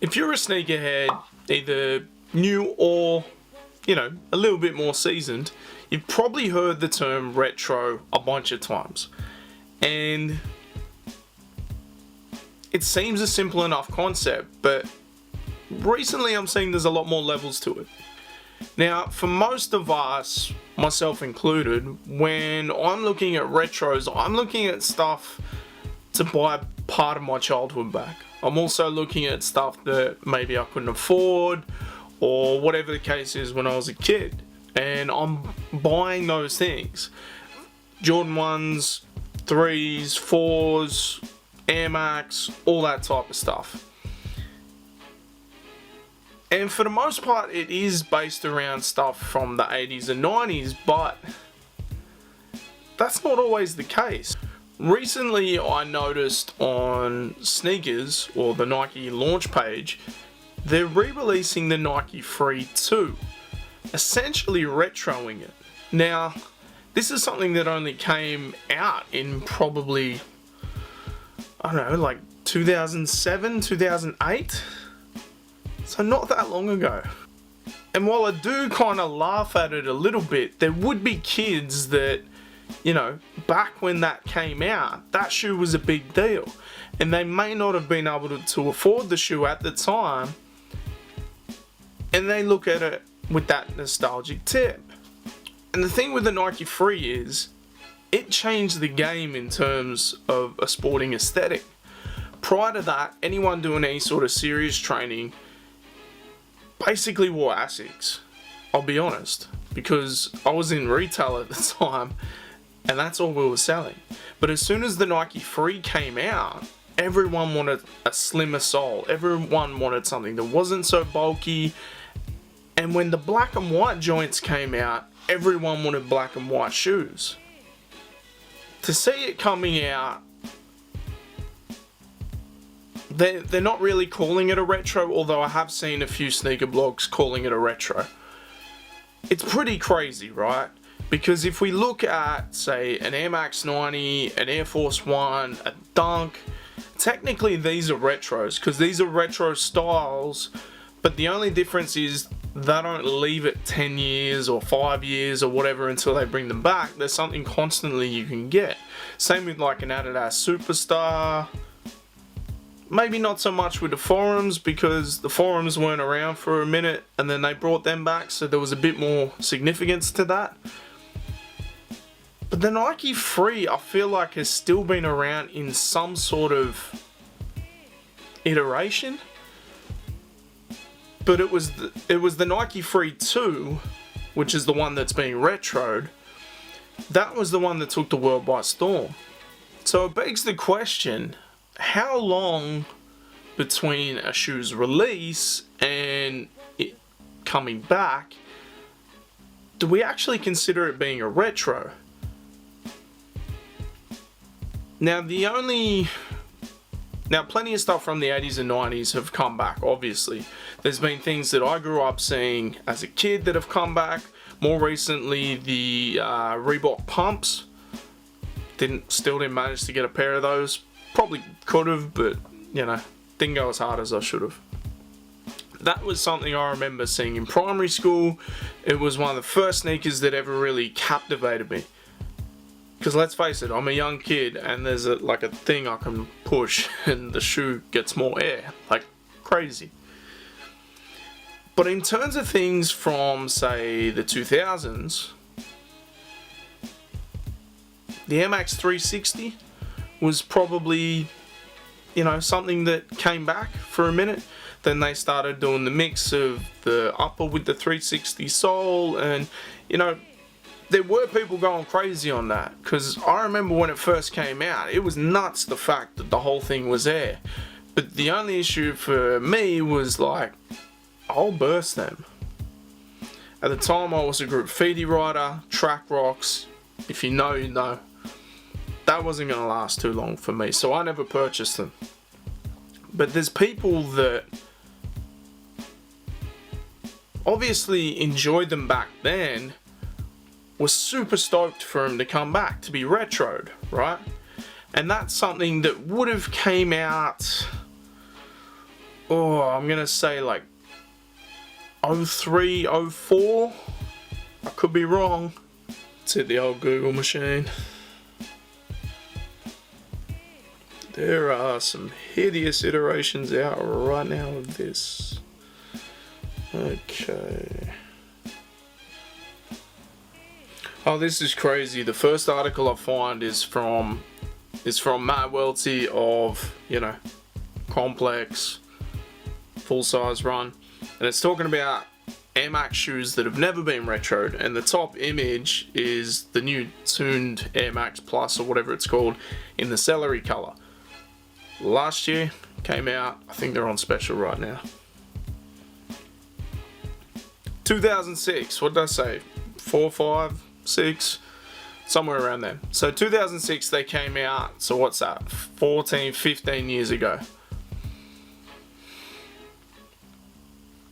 If you're a sneakerhead, either new or, a little bit more seasoned, you've probably heard the term retro a bunch of times. And it seems a simple enough concept, but recently I'm seeing there's a lot more levels to it. Now, for most of us, myself included, when I'm looking at retros, I'm looking at stuff to buy part of my childhood back. I'm also looking at stuff that maybe I couldn't afford, or whatever the case is when I was a kid. And I'm buying those things. Jordan 1s, 3s, 4s, Air Max, all that type of stuff. And for the most part, it is based around stuff from the 80s and 90s, but that's not always the case. Recently, I noticed on sneakers, or the Nike launch page, they're re-releasing the Nike Free 2, essentially retroing it. Now, this is something that only came out in probably, I don't know, like 2007, 2008? So not that long ago. And while I do kind of laugh at it a little bit, there would be kids that, back when that came out, that shoe was a big deal. And they may not have been able to afford the shoe at the time. And they look at it with that nostalgic tip. And the thing with the Nike Free is, it changed the game in terms of a sporting aesthetic. Prior to that, anyone doing any sort of serious training basically wore Asics. I'll be honest, because I was in retail at the time, and that's all we were selling. But as soon as the Nike Free came out, everyone wanted a slimmer sole. Everyone wanted something that wasn't so bulky. And when the black and white joints came out, everyone wanted black and white shoes. To see it coming out, they're not really calling it a retro, although I have seen a few sneaker blogs calling it a retro. It's pretty crazy, right? Because if we look at, say, an Air Max 90, an Air Force 1, a Dunk, technically these are retros, because these are retro styles, but the only difference is they don't leave it 10 years or 5 years or whatever until they bring them back. There's something constantly you can get. Same with like an Adidas Superstar. Maybe not so much with the Forums, because the Forums weren't around for a minute and then they brought them back, so there was a bit more significance to that. But the Nike Free, I feel like, has still been around in some sort of iteration. But it was the Nike Free 2, which is the one that's being retroed. That was the one that took the world by storm. So it begs the question, how long between a shoe's release and it coming back do we actually consider it being a retro? Now, plenty of stuff from the 80s and 90s have come back, obviously. There's been things that I grew up seeing as a kid that have come back. More recently, the Reebok pumps. Still didn't manage to get a pair of those. Probably could have, but, didn't go as hard as I should have. That was something I remember seeing in primary school. It was one of the first sneakers that ever really captivated me. Because let's face it, I'm a young kid and there's a thing I can push and the shoe gets more air. Like crazy. But in terms of things from, say, the 2000s, the Air Max 360 was probably, something that came back for a minute. Then they started doing the mix of the upper with the 360 sole, and, there were people going crazy on that, because I remember when it first came out, it was nuts the fact that the whole thing was air. But the only issue for me was I'll burst them. At the time I was a graffiti writer, track rocks, if you know, you know. That wasn't going to last too long for me, so I never purchased them. But there's people that obviously enjoyed them back then, was super stoked for him to come back, to be retroed, right? And that's something that would have came out, oh, I'm gonna say like 03, 04. I could be wrong. Let's hit the old Google machine. There are some hideous iterations out right now of this. Okay. Oh, this is crazy. The first article I find is from Matt Welty of, Complex, full size run. And it's talking about Air Max shoes that have never been retroed. And the top image is the new tuned Air Max Plus or whatever it's called in the celery color. Last year came out. I think they're on special right now. 2006, what did I say? 4, 5, 6, somewhere around then. So 2006 they came out. So what's that? 14, 15 years ago.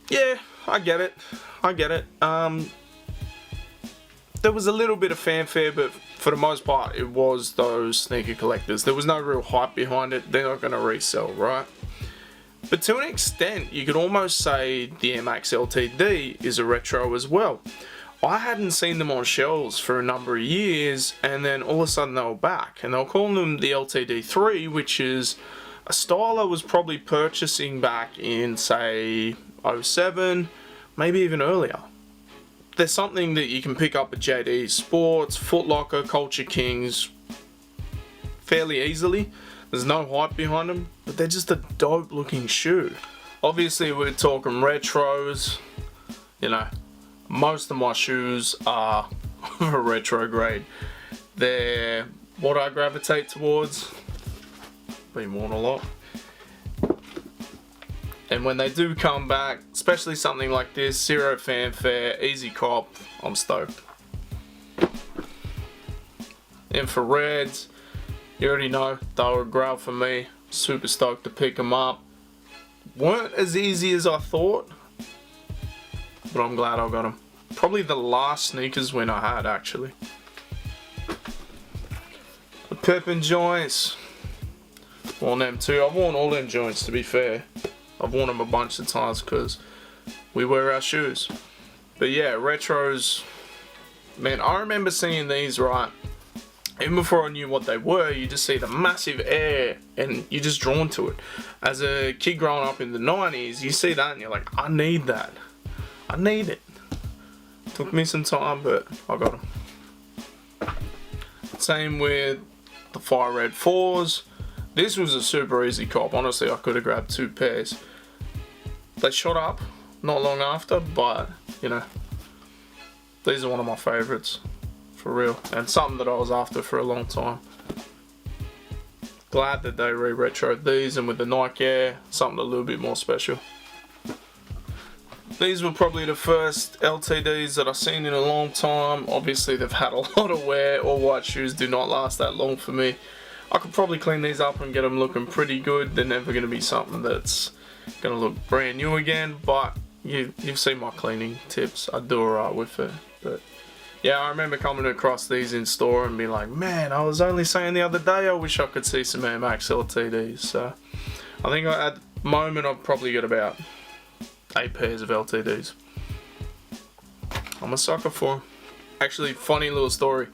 Yeah, I get it. There was a little bit of fanfare, but for the most part, it was those sneaker collectors. There was no real hype behind it. They're not going to resell, right? But to an extent, you could almost say the Air Max LTD is a retro as well. I hadn't seen them on shelves for a number of years, and then all of a sudden they were back. And they were calling them the LTD 3, which is a style I was probably purchasing back in, say, 07, maybe even earlier. There's something that you can pick up at JD Sports, Foot Locker, Culture Kings fairly easily. There's no hype behind them, but they're just a dope looking shoe. Obviously we're talking retros, most of my shoes are of a retro grade. They're what I gravitate towards, been worn a lot. And when they do come back, especially something like this, zero fanfare, easy cop, I'm stoked. Infrareds, you already know, they were a grail for me. Super stoked to pick them up. Weren't as easy as I thought, but I'm glad I got them. Probably the last sneakers win I had, actually. The Pippin joints, worn them too. I've worn all them joints, to be fair. I've worn them a bunch of times because we wear our shoes. But yeah, retros, man, I remember seeing these, right? Even before I knew what they were, you just see the massive air and you're just drawn to it. As a kid growing up in the 90s, you see that and you're like, I need that. I need it. Took me some time, but I got them. Same with the Fire Red 4s. This was a super easy cop. Honestly, I could have grabbed 2 pairs. They shot up not long after, but these are one of my favorites for real, and something that I was after for a long time. Glad that they re-retroed these, and with the Nike Air, something a little bit more special. These were probably the first LTDs that I've seen in a long time. Obviously they've had a lot of wear. All white shoes do not last that long for me. I could probably clean these up and get them looking pretty good. They're never going to be something that's going to look brand new again, but you've seen my cleaning tips. I do alright with it. But yeah, I remember coming across these in store and being like, man, I was only saying the other day I wish I could see some Air Max LTDs. So I think at the moment I've probably got about 8 pairs of LTDs. I'm a sucker for them. Actually, funny little story.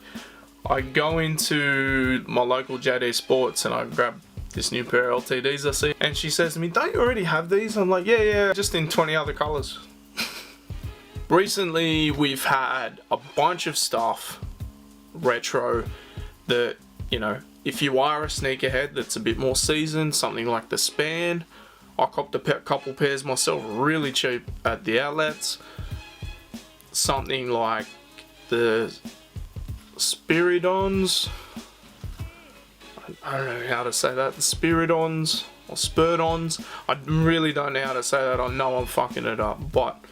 I go into my local JD Sports and I grab this new pair of LTDs I see, and she says to me, don't you already have these? I'm like, yeah, just in 20 other colours. Recently we've had a bunch of stuff retro that, if you are a sneakerhead that's a bit more seasoned, something like the Span. I copped a couple pairs myself really cheap at the outlets. Something like the Spiridons. I don't know how to say that. The Spiridons or Spurdons. I really don't know how to say that. I know I'm fucking it up. But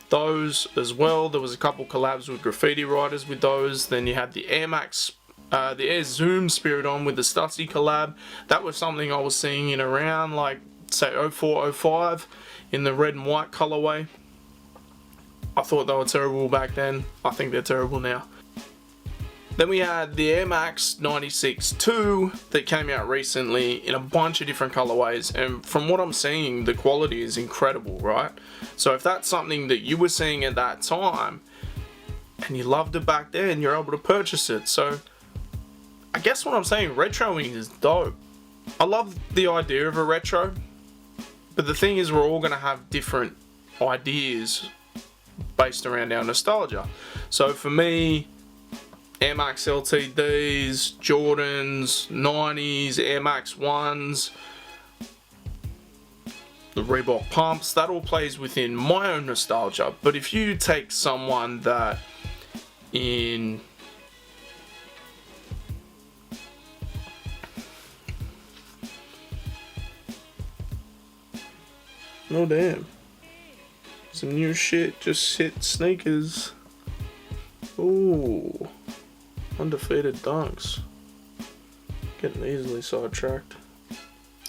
those as well. There was a couple collabs with graffiti writers with those. Then you had the Air Max, the Air Zoom Spiridon with the Stutzy collab. That was something I was seeing in around like say 04, 05 in the red and white colorway. I thought they were terrible back then. I think they're terrible now. Then we had the Air Max 96 2 that came out recently in a bunch of different colorways, and from what I'm seeing, the quality is incredible, right? So if that's something that you were seeing at that time and you loved it back then, you're able to purchase it. So I guess what I'm saying, retroing is dope. I love the idea of a retro, but the thing is, we're all going to have different ideas based around our nostalgia. So for me, Air Max LTDs, Jordans, 90s, Air Max 1s, the Reebok pumps, that all plays within my own nostalgia. But if you take someone that in oh damn, some new shit just hit sneakers. Ooh, undefeated dunks. Getting easily sidetracked.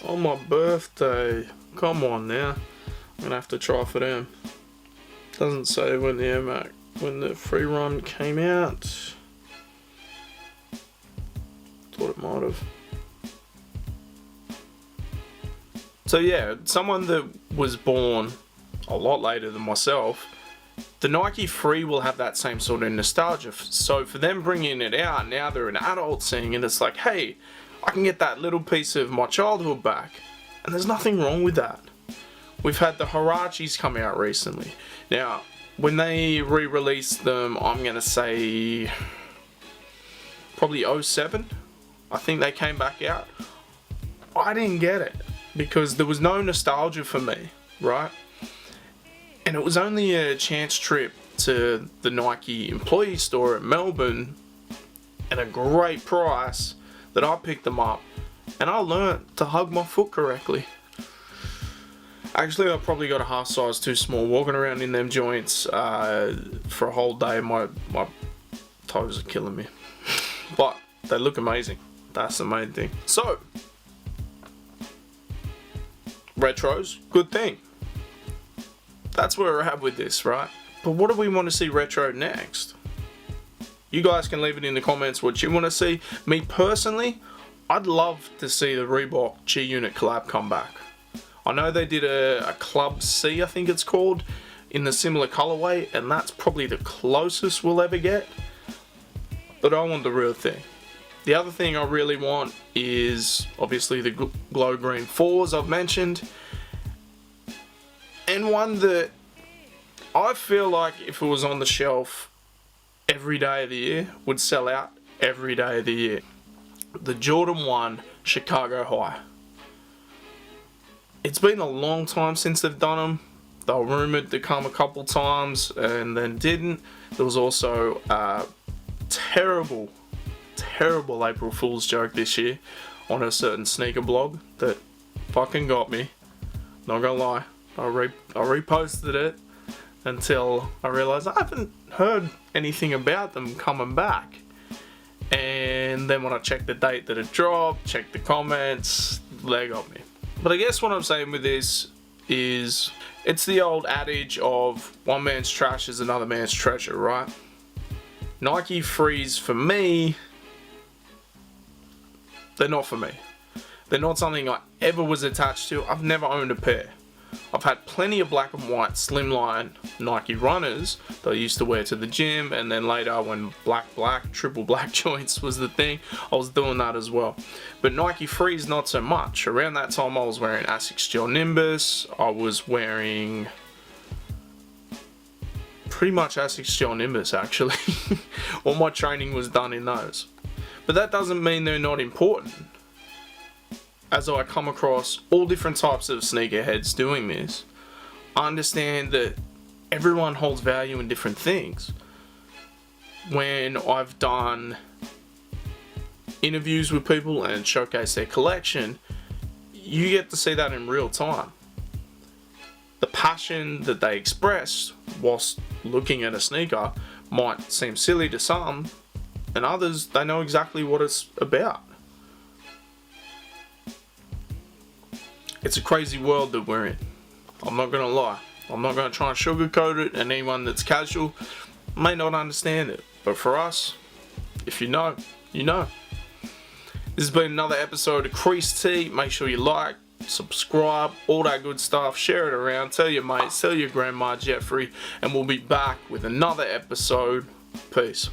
On my birthday, come on now. I'm gonna have to try for them. Doesn't say when the free run came out. Thought it might have. So yeah, someone that was born a lot later than myself, the Nike Free will have that same sort of nostalgia. So for them bringing it out, now they're an adult seeing it, it's like, hey, I can get that little piece of my childhood back. And there's nothing wrong with that. We've had the Huaraches come out recently. Now, when they re-released them, I'm going to say probably 07, I think they came back out. I didn't get it because there was no nostalgia for me, right? And it was only a chance trip to the Nike employee store at Melbourne at a great price that I picked them up, and I learnt to hug my foot correctly. Actually, I probably got a half size too small. Walking around in them joints for a whole day, my toes are killing me. But they look amazing. That's the main thing. So, retros, good thing. That's where we're at with this, right? But what do we want to see retro next? You guys can leave it in the comments what you want to see. Me personally, I'd love to see the Reebok G-Unit collab come back. I know they did a Club C, I think it's called, in the similar colorway, and that's probably the closest we'll ever get. But I want the real thing. The other thing I really want is obviously the Glow Green 4s I've mentioned. And one that I feel like if it was on the shelf every day of the year, would sell out every day of the year. The Jordan 1 Chicago High. It's been a long time since they've done them. They were rumoured to come a couple times and then didn't. There was also a terrible April Fool's joke this year on a certain sneaker blog that fucking got me. Not gonna lie. I reposted it until I realised I haven't heard anything about them coming back. And then when I checked the date that it dropped, checked the comments, they got me. But I guess what I'm saying with this is it's the old adage of one man's trash is another man's treasure, right? Nike Frees for me, they're not for me. They're not something I ever was attached to. I've never owned a pair. I've had plenty of black and white slimline Nike runners that I used to wear to the gym, and then later when triple black joints was the thing, I was doing that as well. But Nike Frees not so much. Around that time I was wearing Asics Gel Nimbus, I was wearing pretty much Asics Gel Nimbus actually. All my training was done in those. But that doesn't mean they're not important. As I come across all different types of sneakerheads doing this, I understand that everyone holds value in different things. When I've done interviews with people and showcase their collection, you get to see that in real time. The passion that they express whilst looking at a sneaker might seem silly to some, and others, they know exactly what it's about. It's a crazy world that we're in. I'm not gonna lie. I'm not gonna try and sugarcoat it, and anyone that's casual may not understand it. But for us, If you know, you know. This has been another episode of Creased Tea. Make sure you like, subscribe, all that good stuff. Share it around. Tell your mates, tell your grandma Jeffrey. And we'll be back with another episode. Peace.